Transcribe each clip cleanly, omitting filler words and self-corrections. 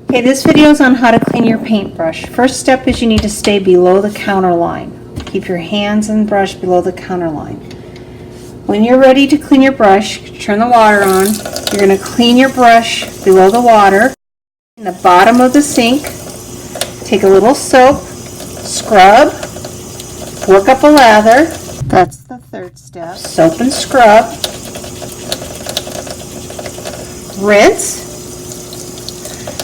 Okay, this video is on how to clean your paintbrush. First step is you need to stay below the counter line. Keep your hands and brush below the counter line. When you're ready to clean your brush, turn the water on. You're going to clean your brush below the water. In the bottom of the sink, take a little soap, scrub, work up a lather. That's the third step. Soap and scrub. Rinse.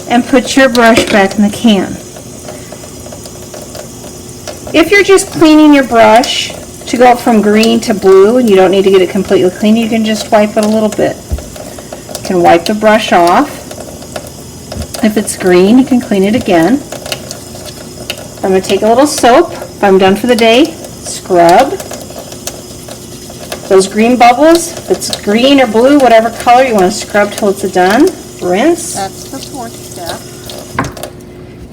And put your brush back in the can. If you're just cleaning your brush to go from green to blue and you don't need to get it completely clean, you can just wipe it a little bit. You can wipe the brush off. If it's green, you can clean it again. I'm going to take a little soap. If I'm done for the day, scrub. Those green bubbles, if it's green or blue, whatever color, you want to scrub till it's done. Rinse. That's the fourth step.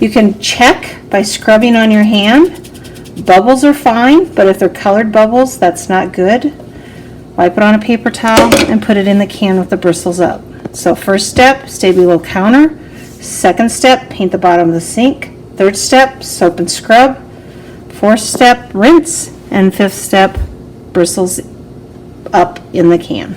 You can check by scrubbing on your hand. Bubbles are fine, but if they're colored bubbles, that's not good. Wipe it on a paper towel and put it in the can with the bristles up. So first step, stay below counter. Second step, paint the bottom of the sink. Third step, soap and scrub. Fourth step, rinse. And fifth step, bristles up in the can.